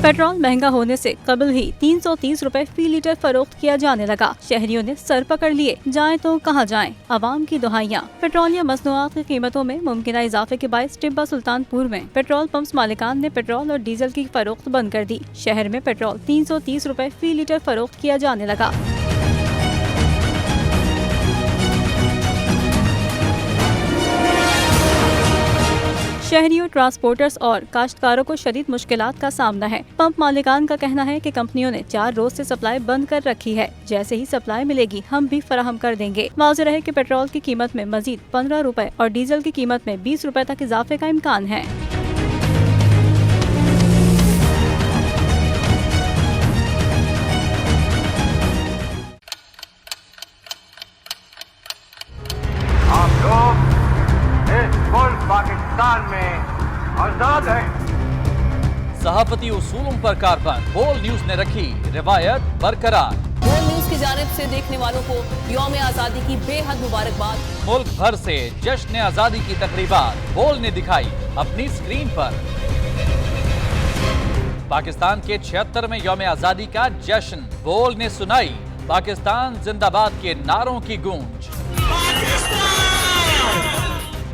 Petrol महंगा होने से कबल ही 330 रुपए फी लीटर फरोख्त किया जाने लगा। शहरियों ने सर पकड़ लिए, जाएं तो कहां जाएं। आवाम की दुहाइयां। पेट्रोलियम मसनूआत की कीमतों में मुमकिन इजाफे के बायस टिब्बा सुल्तानपुर में पेट्रोल पंप मालिकान ने पेट्रोल और डीजल की फरोख्त बंद कर दी। शहर में पेट्रोल 330 रुपए फी लीटर फरोख्त किया जाने लगा। शहरियों, ट्रांसपोर्टर्स और काश्तकारों को शदीद मुश्किलात का सामना है। पंप मालिकान का कहना है कि कंपनियों ने 4 रोज से सप्लाई बंद कर रखी है। जैसे ही सप्लाई मिलेगी हम भी फराहम कर देंगे। वाज़ेह रहे कि पेट्रोल की कीमत में मजीद 15 रुपए और डीजल की कीमत में 20 रुपए तक इजाफे का इम्कान है। आप लोग इस मुल्क पाकिस्तान में आजाद हैं। सहाफती उसूलों पर कारबंद बोल न्यूज ने रखी रिवायत बरकरार। बोल न्यूज की जानिब से देखने वालों को यौम आजादी की बेहद मुबारकबाद। मुल्क भर से जश्न आजादी की तकरीबात बोल ने दिखाई अपनी स्क्रीन पर। पाकिस्तान के 76वें यौम आजादी का जश्न बोल ने सुनाई पाकिस्तान जिंदाबाद के नारों की गूंज।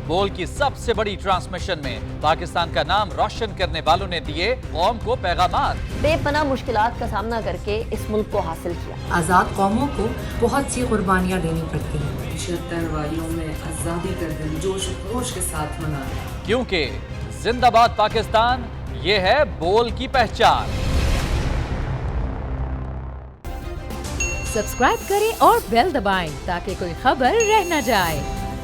बोल की सबसे बड़ी ट्रांसमिशन में पाकिस्तान का नाम रोशन करने वालों ने दिए कौम को पैगामात। बेपनाह मुश्किलात का सामना करके इस मुल्क को हासिल किया। आज़ाद कौमों को बहुत सी कुर्बानियाँ देनी पड़ती हैं। 76 वालियों में आज़ादी का दिन जोश खरोश के साथ मना। क्योंकि जिंदाबाद पाकिस्तान ये है बोल की पहचान। सब्सक्राइब करें और बेल दबाएं ताकि कोई खबर रह न जाए।